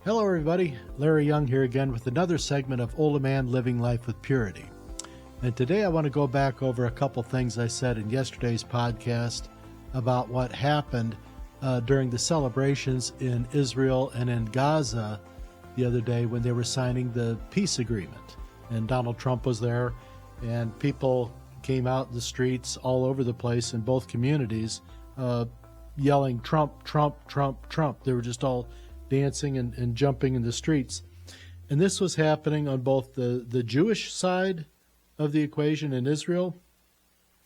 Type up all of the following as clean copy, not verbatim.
Hello everybody, Larry Young here again with another segment of OLaMan Living Life with Purity. And today I want to go back over a couple things I said in yesterday's podcast about what happened during the celebrations in Israel and in Gaza the other day when they were signing the peace agreement. And Donald Trump was there, and people came out in the streets all over the place in both communities yelling, Trump, Trump, Trump, Trump. They were just all dancing and jumping in the streets. And this was happening on both the Jewish side of the equation in Israel,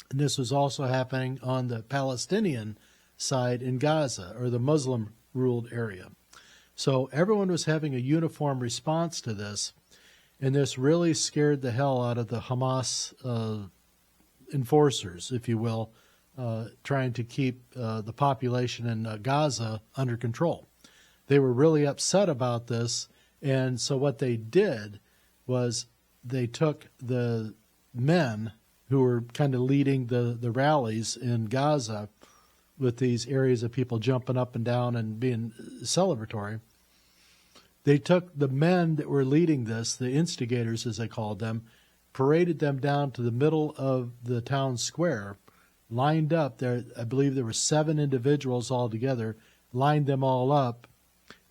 and this was also happening on the Palestinian side in Gaza, or the Muslim-ruled area. So everyone was having a uniform response to this, and this really scared the hell out of the Hamas enforcers, if you will, trying to keep the population in Gaza under control. They were really upset about this, and so what they did was they took the men who were kind of leading the rallies in Gaza with these areas of people jumping up and down and being celebratory. They took the men that were leading this, the instigators as they called them, paraded them down to the middle of the town square, lined up there. I believe there were 7 individuals altogether, lined them all up,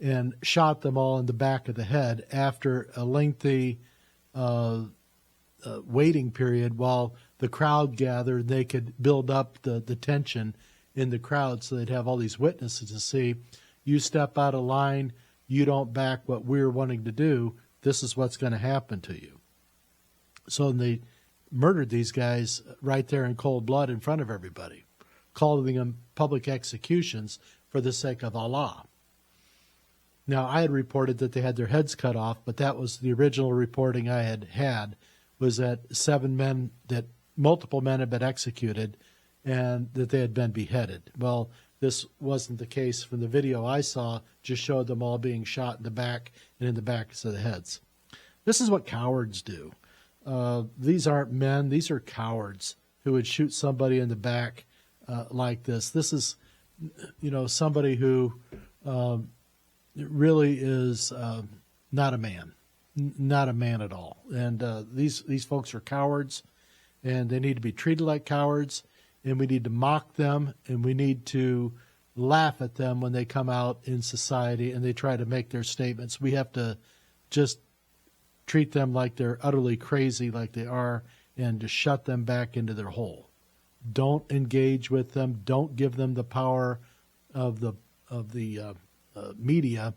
and shot them all in the back of the head after a lengthy waiting period while the crowd gathered. They could build up the tension in the crowd so they'd have all these witnesses to see, you step out of line, you don't back what we're wanting to do, this is what's going to happen to you. So they murdered these guys right there in cold blood in front of everybody, calling them public executions for the sake of Allah. Now, I had reported that they had their heads cut off, but that was the original reporting I had was that 7 men, that multiple men had been executed and that they had been beheaded. Well, this wasn't the case. From the video I saw, just showed them all being shot in the back and in the backs of the heads. This is what cowards do. These aren't men. These are cowards who would shoot somebody in the back like this. This is, somebody who really is not a man, not a man at all. And these folks are cowards, and they need to be treated like cowards, and we need to mock them, and we need to laugh at them when they come out in society and they try to make their statements. We have to just treat them like they're utterly crazy, like they are, and to shut them back into their hole. Don't engage with them. Don't give them the power of the media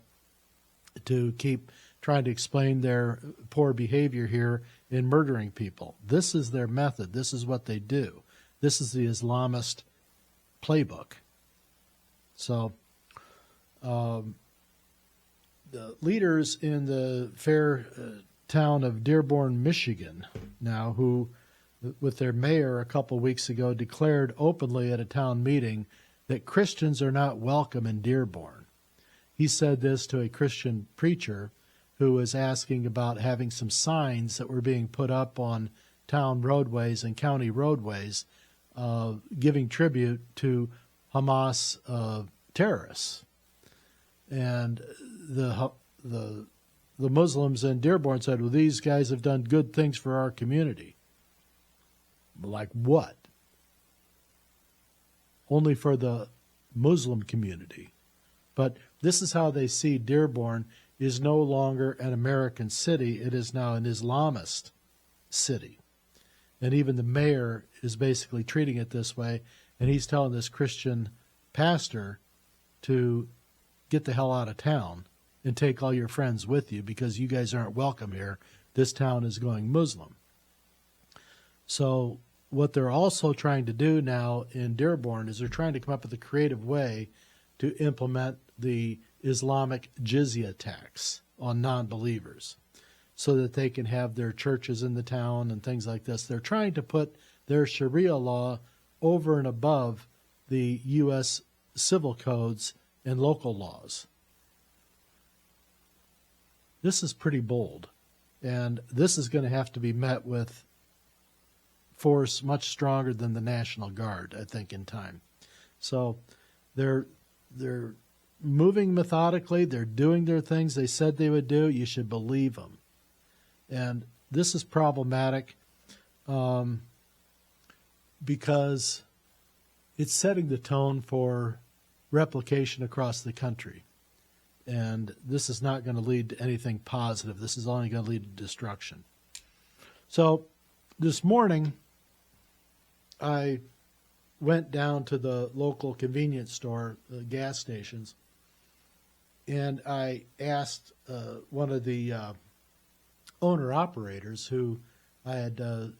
to keep trying to explain their poor behavior here in murdering people. This is their method. This is what they do. This is the Islamist playbook. So the leaders in the fair town of Dearborn, Michigan, now, who with their mayor a couple weeks ago declared openly at a town meeting that Christians are not welcome in Dearborn. He said this to a Christian preacher who was asking about having some signs that were being put up on town roadways and county roadways giving tribute to Hamas terrorists. And the Muslims in Dearborn said, well, these guys have done good things for our community. Like what? Only for the Muslim community. But this is how they see Dearborn is no longer an American city. It is now an Islamist city. And even the mayor is basically treating it this way. And he's telling this Christian pastor to get the hell out of town and take all your friends with you because you guys aren't welcome here. This town is going Muslim. So what they're also trying to do now in Dearborn is they're trying to come up with a creative way to implement the Islamic jizya tax on non-believers so that they can have their churches in the town and things like this. They're trying to put their Sharia law over and above the U.S. civil codes and local laws. This is pretty bold, and this is going to have to be met with force much stronger than the National Guard, I think, in time. So they're moving methodically. They're doing their things they said they would do. You should believe them. And this is problematic because it's setting the tone for replication across the country. And this is not going to lead to anything positive. This is only going to lead to destruction. So this morning, I went down to the local convenience store, gas stations, and I asked one of the owner-operators who I had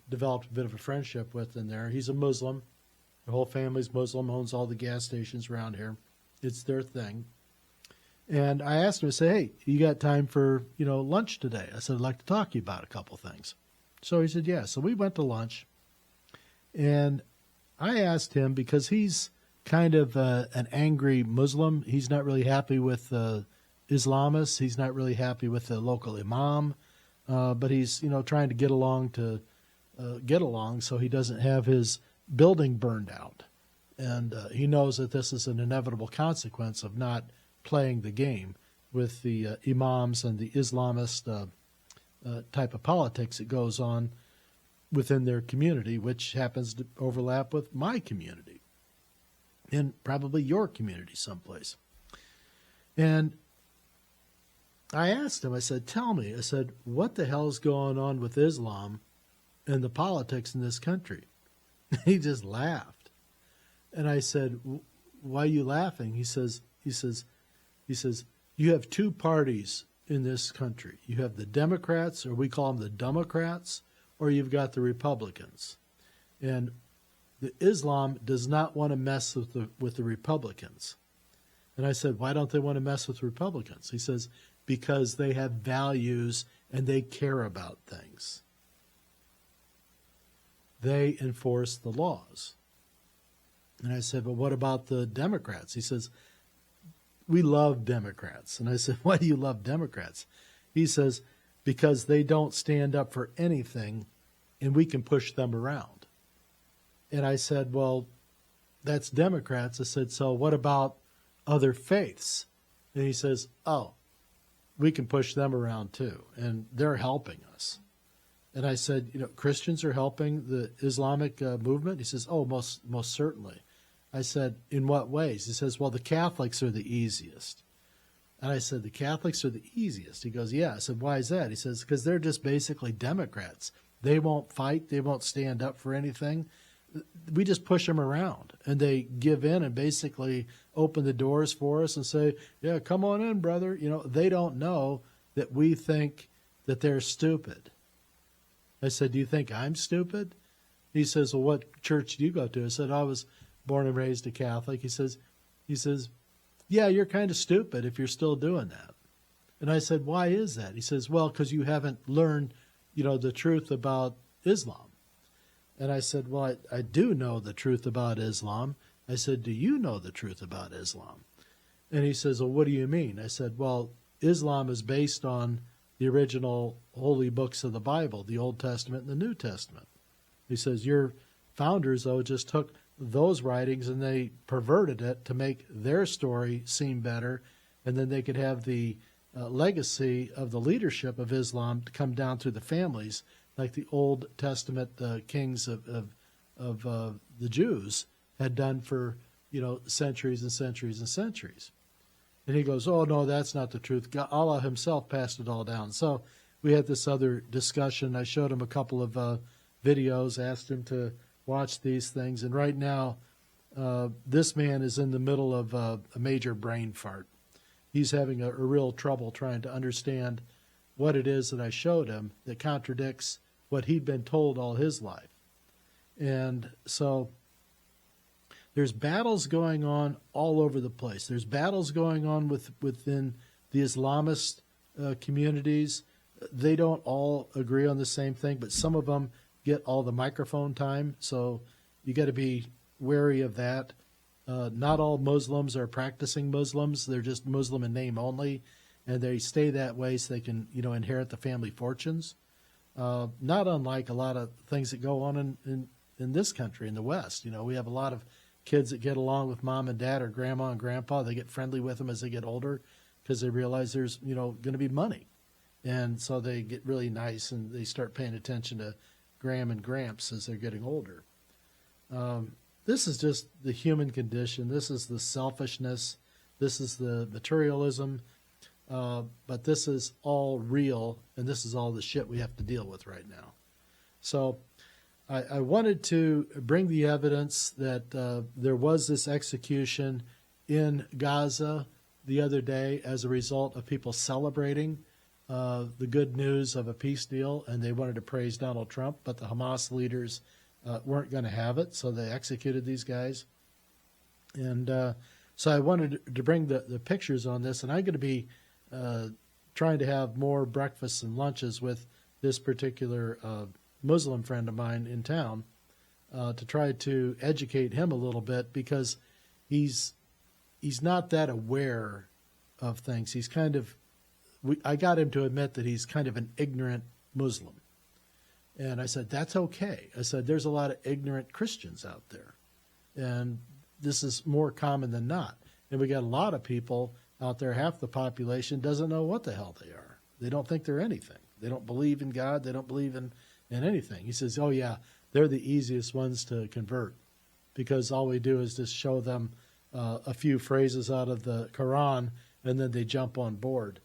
developed a bit of a friendship with in there. He's a Muslim. The whole family's Muslim, owns all the gas stations around here. It's their thing. And I asked him, I said, hey, you got time for, lunch today? I said, I'd like to talk to you about a couple things. So he said, yeah. So we went to lunch, and I asked him, because he's kind of an angry Muslim. He's not really happy with Islamists. He's not really happy with the local imam. But he's, trying to get along so he doesn't have his building burned out. And he knows that this is an inevitable consequence of not playing the game with the imams and the Islamist type of politics that goes on within their community, which happens to overlap with my community and probably your community someplace. And I asked him, I said, tell me, I said, what the hell is going on with Islam and the politics in this country? He just laughed. And I said, why are you laughing? He says, you have two parties in this country. You have the Democrats, or we call them the Democrats, or you've got the Republicans. And the Islam does not want to mess with the Republicans. And I said, why don't they want to mess with Republicans? He says, because they have values and they care about things. They enforce the laws. And I said, but what about the Democrats? He says, we love Democrats. And I said, why do you love Democrats? He says, because they don't stand up for anything and we can push them around. And I said, well, that's Democrats. I said, so what about other faiths? And he says, oh, we can push them around too, and they're helping us. And I said, Christians are helping the Islamic movement? He says, oh, most certainly. I said, in what ways? He says, well, the Catholics are the easiest. And I said, the Catholics are the easiest? He goes, yeah. I said, why is that? He says, because they're just basically Democrats. They won't fight. They won't stand up for anything. We just push them around, and they give in and basically open the doors for us and say, yeah, come on in, brother. They don't know that we think that they're stupid. I said, do you think I'm stupid? He says, well, what church do you go to? I said, I was born and raised a Catholic. He says, yeah, you're kind of stupid if you're still doing that. And I said, why is that? He says, well, because you haven't learned, the truth about Islam. And I said, well, I do know the truth about Islam. I said, do you know the truth about Islam? And he says, well, what do you mean? I said, well, Islam is based on the original holy books of the Bible, the Old Testament and the New Testament. He says, your founders, though, just took those writings and they perverted it to make their story seem better, and then they could have the legacy of the leadership of Islam to come down through the families, like the Old Testament kings of the Jews had done for centuries and centuries and centuries. And he goes, oh, no, that's not the truth. God, Allah himself passed it all down. So we had this other discussion. I showed him a couple of videos, asked him to watch these things. And right now, this man is in the middle of a major brain fart. He's having a real trouble trying to understand what it is that I showed him that contradicts what he'd been told all his life. And so there's battles going on all over the place. There's battles going on within the Islamist communities. They don't all agree on the same thing, but some of them get all the microphone time. So you got to be wary of that. Not all Muslims are practicing Muslims. They're just Muslim in name only, and they stay that way so they can, inherit the family fortunes. Not unlike a lot of things that go on in this country, in the West. We have a lot of kids that get along with mom and dad or grandma and grandpa, they get friendly with them as they get older because they realize there's, going to be money. And so they get really nice and they start paying attention to Gram and Gramps as they're getting older. This is just the human condition. This is the selfishness. This is the materialism. But this is all real, and this is all the shit we have to deal with right now. So I wanted to bring the evidence that there was this execution in Gaza the other day as a result of people celebrating the good news of a peace deal, and they wanted to praise Donald Trump, but the Hamas leaders weren't going to have it, so they executed these guys. And so I wanted to bring the pictures on this, and I'm going to be trying to have more breakfasts and lunches with this particular Muslim friend of mine in town to try to educate him a little bit, because he's not that aware of things. He's kind of, I got him to admit that he's kind of an ignorant Muslim. And I said, that's okay. I said, there's a lot of ignorant Christians out there. And this is more common than not. And we got a lot of people out there, half the population doesn't know what the hell they are. They don't think they're anything. They don't believe in God. They don't believe in anything. He says, oh yeah, they're the easiest ones to convert, because all we do is just show them a few phrases out of the Quran, and then they jump on board.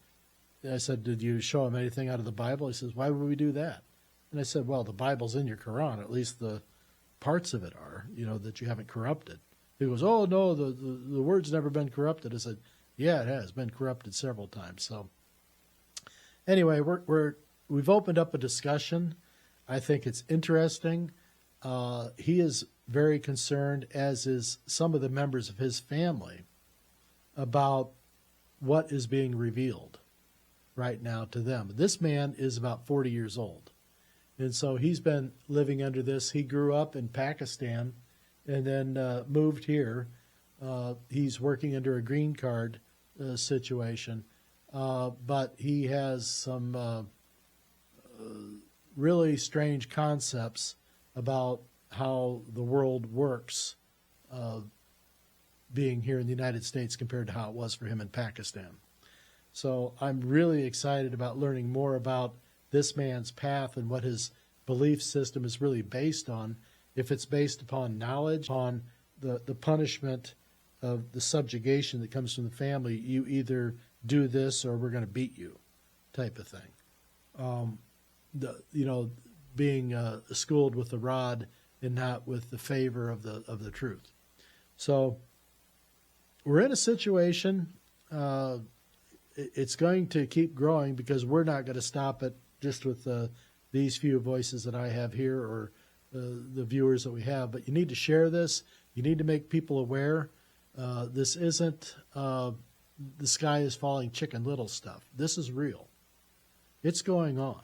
And I said, did you show them anything out of the Bible? He says, why would we do that? And I said, well, the Bible's in your Quran. At least the parts of it are, that you haven't corrupted. He goes, oh, no, the word's never been corrupted. I said, yeah, it has been corrupted several times. So anyway, we've opened up a discussion. I think it's interesting. He is very concerned, as is some of the members of his family, about what is being revealed right now to them. This man is about 40 years old. And so he's been living under this. He grew up in Pakistan and then moved here. He's working under a green card situation. But he has some really strange concepts about how the world works being here in the United States compared to how it was for him in Pakistan. So I'm really excited about learning more about this man's path and what his belief system is really based on. If it's based upon knowledge, on the punishment of the subjugation that comes from the family, you either do this or we're going to beat you, type of thing. Being schooled with the rod and not with the favor of the truth. So we're in a situation. It's going to keep growing, because we're not going to stop it just with these few voices that I have here, or the viewers that we have. But you need to share this. You need to make people aware. This isn't the sky is falling Chicken Little stuff. This is real. It's going on.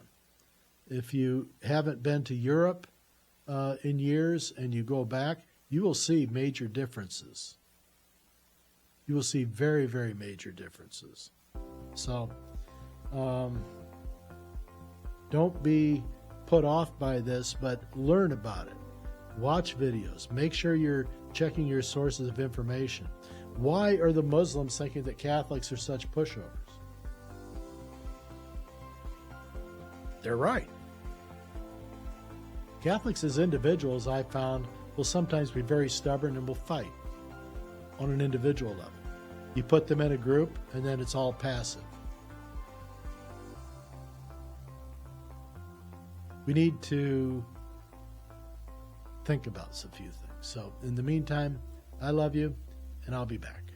If you haven't been to Europe in years and you go back, you will see major differences. You will see very, very major differences. So don't be put off by this, but learn about it. Watch videos. Make sure you're checking your sources of information. Why are the Muslims thinking that Catholics are such pushovers? They're right. Catholics as individuals, I found, will sometimes be very stubborn and will fight on an individual level. You put them in a group, and then it's all passive. We need to think about some few things. So in the meantime, I love you, and I'll be back.